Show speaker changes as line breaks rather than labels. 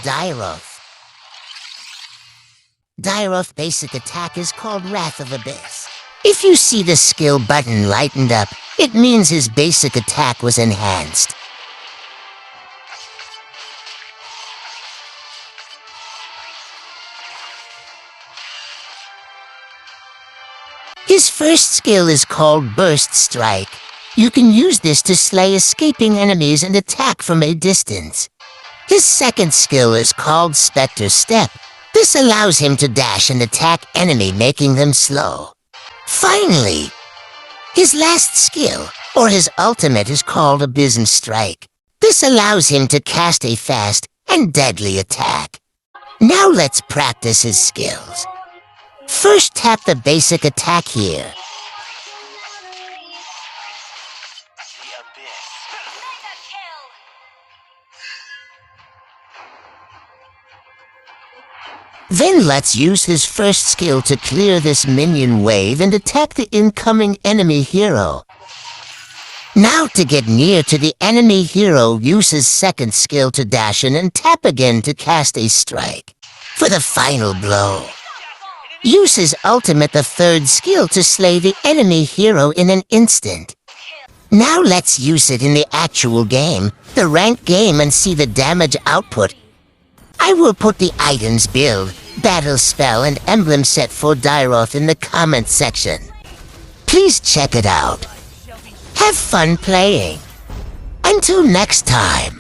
DYRROTH. DYRROTH basic attack is called Wrath of Abyss. If you see the skill button lightened up, it means his basic attack was enhanced. His first skill is called Burst Strike. You can use this to slay escaping enemies and attack from a distance. His second skill is called Spectre Step. This allows him to dash and attack enemy, making them slow. Finally, his last skill, or his ultimate, is called Abysm Strike. This allows him to cast a fast and deadly attack. Now let's practice his skills. First, tap the basic attack here. Then let's use his first skill to clear this minion wave and attack the incoming enemy hero. Now to get near to the enemy hero, use his second skill to dash in and tap again to cast a strike. For the final blow, use his ultimate, the third skill, to slay the enemy hero in an instant. Now let's use it in the actual game, the ranked game, and see the damage output. I will put the items, build, battle spell, and emblem set for DYRROTH in the comment section. Please check it out. Have fun playing. Until next time.